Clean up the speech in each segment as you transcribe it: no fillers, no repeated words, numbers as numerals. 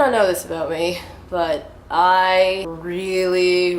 not know this about me, but I really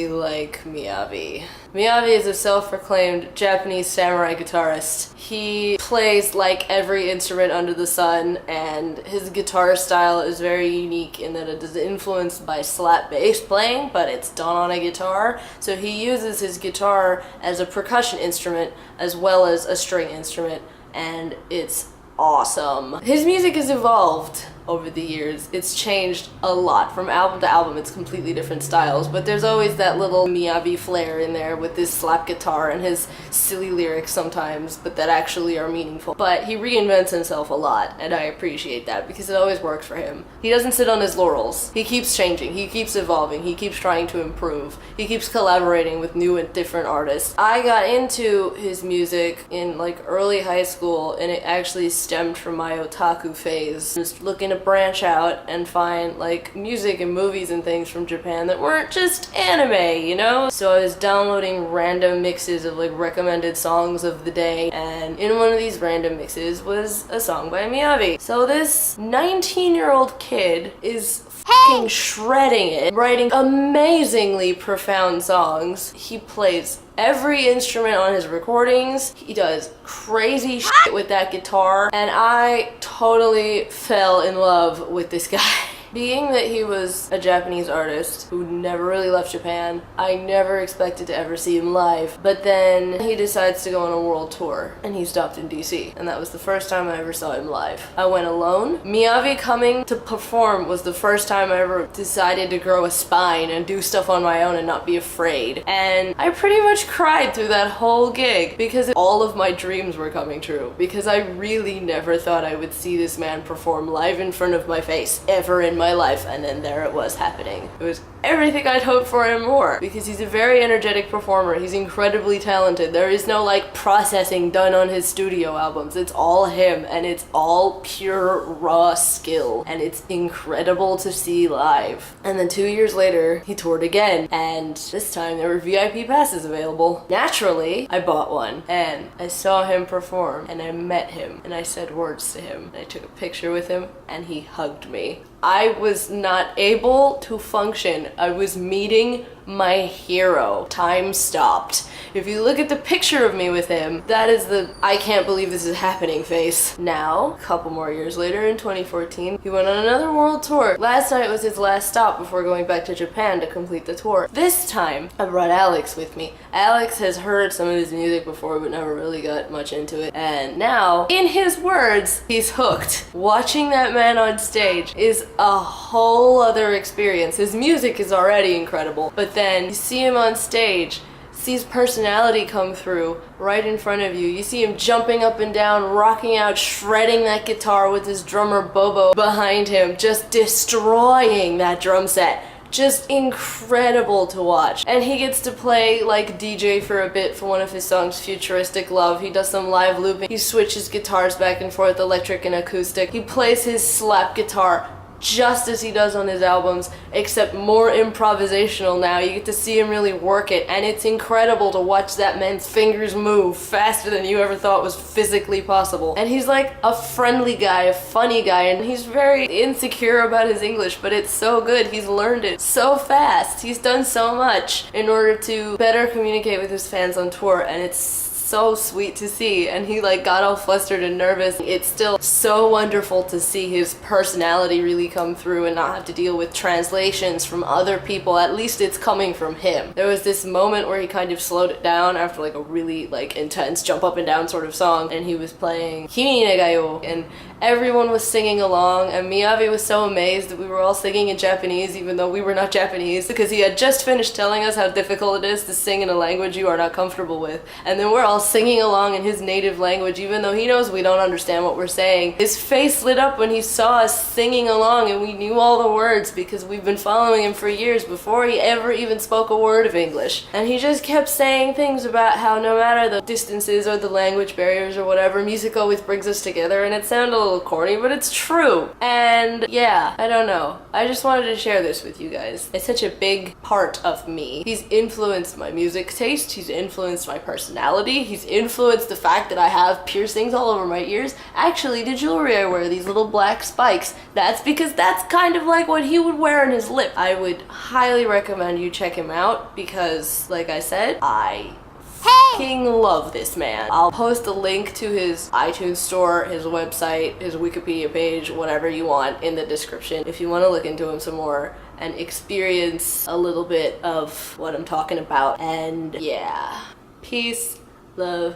like MIYAVI. MIYAVI is a self-proclaimed Japanese samurai guitarist. He plays like every instrument under the sun, and his guitar style is very unique in that it is influenced by slap bass playing, but it's done on a guitar. So he uses his guitar as a percussion instrument as well as a string instrument, and it's awesome. His music has evolved over the years. It's changed a lot. From album to album, it's completely different styles, but there's always that little MIYAVI flair in there with his slap guitar and his silly lyrics sometimes, but that actually are meaningful. But he reinvents himself a lot, and I appreciate that because it always works for him. He doesn't sit on his laurels. He keeps changing, he keeps evolving, he keeps trying to improve, he keeps collaborating with new and different artists. I got into his music in like early high school, and it actually stemmed from my otaku phase. Just looking to branch out and find like music and movies and things from Japan that weren't just anime, you know? So I was downloading random mixes of like recommended songs of the day, and in one of these random mixes was a song by MIYAVI. So this 19-year-old kid is fucking shredding it, writing amazingly profound songs. He plays every instrument on his recordings. He does crazy shit with that guitar, and I totally fell in love with this guy. Being that he was a Japanese artist who never really left Japan, I never expected to ever see him live. But then he decides to go on a world tour, and he stopped in DC, and that was the first time I ever saw him live. I went alone. MIYAVI coming to perform was the first time I ever decided to grow a spine and do stuff on my own and not be afraid. And I pretty much cried through that whole gig because all of my dreams were coming true, because I really never thought I would see this man perform live in front of my face ever in my life, and then there it was happening. It was everything I'd hoped for and more, because he's a very energetic performer. He's incredibly talented. There is no like processing done on his studio albums. It's all him, and it's all pure raw skill, and it's incredible to see live. And then 2 years later he toured again, and this time there were VIP passes available. Naturally, I bought one, and I saw him perform, and I met him, and I said words to him, and I took a picture with him, and he hugged me. I was not able to function. I was meeting my hero. Time stopped. If you look at the picture of me with him, that is the I can't believe this is happening face. Now, a couple more years later in 2014, he went on another world tour. Last night was his last stop before going back to Japan to complete the tour. This time, I brought Alex with me. Alex has heard some of his music before but never really got much into it. And now, in his words, he's hooked. Watching that man on stage is a whole other experience. His music is already incredible, but then you see him on stage, see his personality come through right in front of you. You see him jumping up and down, rocking out, shredding that guitar with his drummer Bobo behind him, just destroying that drum set. Just incredible to watch. And he gets to play like DJ for a bit for one of his songs, Futuristic Love. He does some live looping. He switches guitars back and forth, electric and acoustic. He plays his slap guitar just as he does on his albums, except more improvisational now. You get to see him really work it, and it's incredible to watch that man's fingers move faster than you ever thought was physically possible. And he's like a friendly guy, a funny guy, and he's very insecure about his English, but it's so good. He's learned it so fast. He's done so much in order to better communicate with his fans on tour, and it's so sweet to see. And he like got all flustered and nervous. It's still so wonderful to see his personality really come through and not have to deal with translations from other people. At least it's coming from him. There was this moment where he kind of slowed it down after like a really like intense jump up and down sort of song, and he was playing Kimi Negayo, and everyone was singing along, and MIYAVI was so amazed that we were all singing in Japanese even though we were not Japanese, because he had just finished telling us how difficult it is to sing in a language you are not comfortable with, and then we're all singing along in his native language even though he knows we don't understand what we're saying. His face lit up when he saw us singing along, and we knew all the words because we've been following him for years before he ever even spoke a word of English. And he just kept saying things about how no matter the distances or the language barriers or whatever, music always brings us together, and it sounded a little corny, but it's true. And yeah, I don't know. I just wanted to share this with you guys. It's such a big part of me. He's influenced my music taste, he's influenced my personality, He's influenced the fact that I have piercings all over my ears. Actually, the jewelry I wear, these little black spikes, that's because that's kind of like what he would wear on his lip. I would highly recommend you check him out because, like I said, I fucking love this man. I'll post a link to his iTunes store, his website, his Wikipedia page, whatever you want in the description if you want to look into him some more and experience a little bit of what I'm talking about. And yeah, peace, love,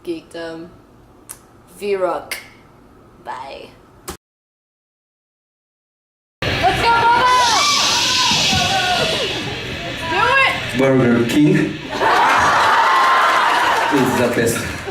geekdom, V-Rock, bye. Let's go, Mama! Let's do it! Burger King is the best.